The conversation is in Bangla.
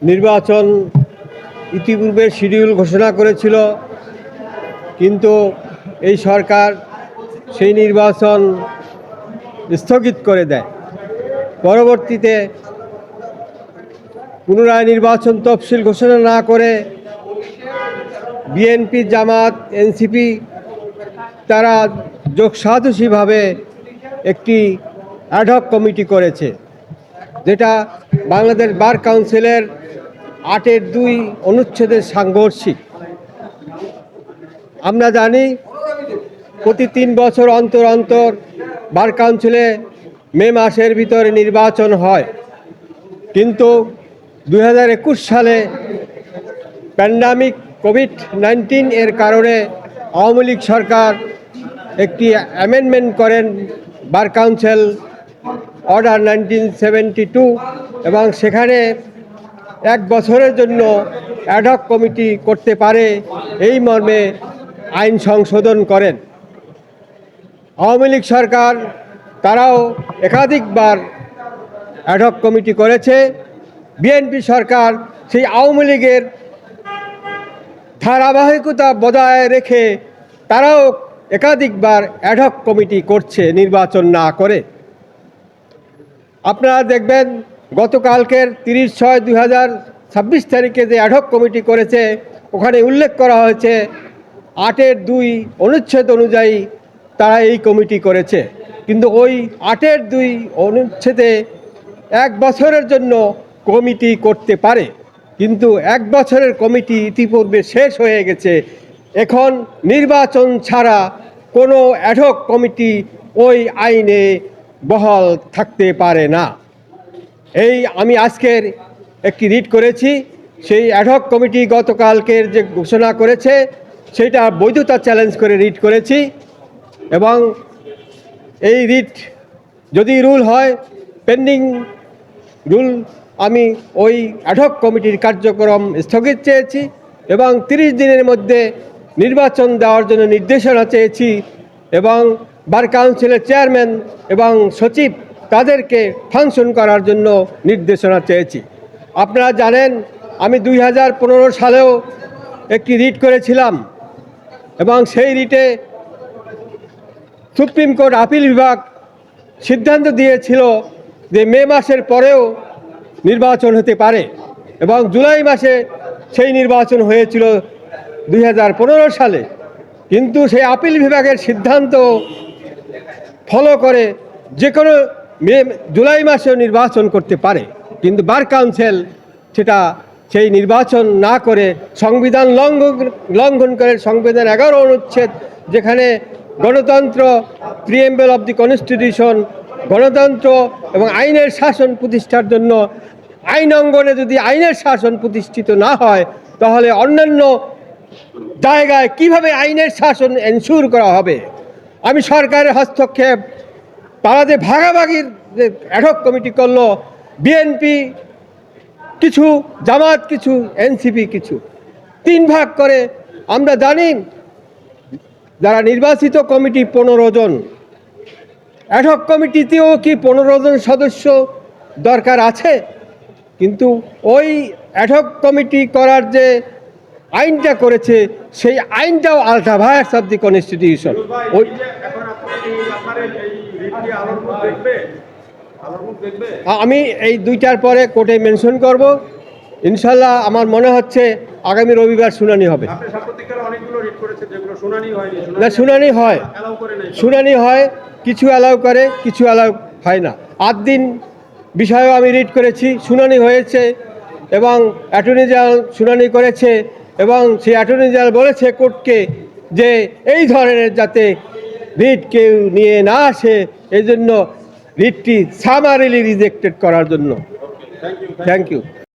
নির্বাচন ইতিপূর্বে শিডিউল ঘোষণা করেছিল, কিন্তু এই সরকার সেই নির্বাচন স্থগিত করে দেয়। পরবর্তীতে পুনরায় নির্বাচন তফসিল ঘোষণা না করে বিএনপি, জামাত, এনসিপি তারা যোগসাজশীভাবে একটি অ্যাডহক কমিটি করেছে, যেটা বাংলাদেশ বার কাউন্সিলের 8(2) অনুচ্ছেদের সাংঘর্ষিক। আমরা জানি প্রতি 3 বছর অন্তর অন্তর বার কাউন্সিলে মে মাসের ভিতরে নির্বাচন হয়, কিন্তু 2021 সালে প্যান্ডামিক কোভিড-19 এর কারণে আওয়ামী লীগ সরকার একটি অ্যামেন্ডমেন্ট করেন বার কাউন্সিল অর্ডার 1972, এবং সেখানে 1 বছরের জন্য অ্যাডহক কমিটি করতে পারে এই মর্মে আইন সংশোধন করেন। আওয়ামী লীগ সরকার তারাও একাধিকবার অ্যাডহক কমিটি করেছে। বিএনপি সরকার সেই আওয়ামী লীগের ধারাবাহিকতা বজায় রেখে তারাও একাধিকবার অ্যাডহক কমিটি করছে নির্বাচন না করে। আপনারা দেখবেন গতকালকের 30/6/2026 তারিখে যে অ্যাডহক কমিটি করেছে, ওখানে উল্লেখ করা হয়েছে 8(2) অনুচ্ছেদ অনুযায়ী তারা এই কমিটি করেছে, কিন্তু ওই 8(2) অনুচ্ছেদে 1 বছরের জন্য কমিটি করতে পারে, কিন্তু 1 বছরের কমিটি ইতিপূর্বে শেষ হয়ে গেছে। এখন নির্বাচন ছাড়া কোনো অ্যাডহক কমিটি ওই আইনে বহাল থাকতে পারে না। আমি আজকের একটি রিট করেছি, সেই অ্যাডহক কমিটি গতকালকের যে ঘোষণা করেছে সেটা বৈধতা চ্যালেঞ্জ করে রিট করেছি, এবং এই রিট যদি রুল হয়, পেন্ডিং রুল, আমি ওই অ্যাডহক কমিটির কার্যক্রম স্থগিত চেয়েছি এবং 30 দিনের মধ্যে নির্বাচন দেওয়ার জন্য নির্দেশনা চেয়েছি, এবং বার কাউন্সিলের চেয়ারম্যান এবং সচিব তাদেরকে ফাংশন করার জন্য নির্দেশনা চেয়েছি। আপনারা জানেন আমি 2015 সালেও একটি রিট করেছিলাম, এবং সেই রিটে সুপ্রিম কোর্ট আপিল বিভাগ সিদ্ধান্ত দিয়েছিল যে মে মাসের পরেও নির্বাচন হতে পারে, এবং জুলাই মাসে সেই নির্বাচন হয়েছিল 2015 সালে। কিন্তু সেই আপিল বিভাগের সিদ্ধান্ত ফলো করে যে কোনো জুলাই মাসেও নির্বাচন করতে পারে, কিন্তু বার কাউন্সিল সেই নির্বাচন না করে সংবিধান লঙ্ঘন করে সংবিধান 11 অনুচ্ছেদ, যেখানে গণতন্ত্র, প্রিএম্বল অব দি কনস্টিটিউশন, গণতন্ত্র এবং আইনের শাসন প্রতিষ্ঠার জন্য আইন অঙ্গনে যদি আইনের শাসন প্রতিষ্ঠিত না হয়, তাহলে অন্যান্য জায়গায় কিভাবে আইনের শাসন এনশিওর করা হবে? আমি সরকারের হস্তক্ষেপ, তারা যে ভাগাভাগির যে অ্যাডহক কমিটি করলো, বিএনপি কিছু, জামাত কিছু, এনসিপি কিছু, 3 ভাগ করে। আমরা জানি যারা নির্বাচিত কমিটি 15 জন, অ্যাডহক কমিটিতেও কি 15 জন সদস্য দরকার আছে? কিন্তু ওই অ্যাডহক কমিটি করার যে আইনটা করেছে, সেই আইনটাও আলট্রা ভায়ার্স অব দি কনস্টিটিউশন। আমি এই 2টার পরে কোর্টে মেনশন করব ইনশাল্লাহ। আমার মনে হচ্ছে আগামী রবিবার শুনানি হবে। না, শুনানি হয়, কিছু অ্যালাউ করে, কিছু অ্যালাউ হয় না। 8 দিন বিষয়েও আমি রিট করেছি, শুনানি হয়েছে, এবং অ্যাটর্নি জেনারেল শুনানি করেছে, এবং সেই অ্যাটর্নি জেনারেল বলেছে কোর্টকে যে এই ধরনের যাতে রিট কেউ নিয়ে না আসে, এই জন্য রিটটি সামারিলি রিজেক্টেড করার জন্য। Thank you.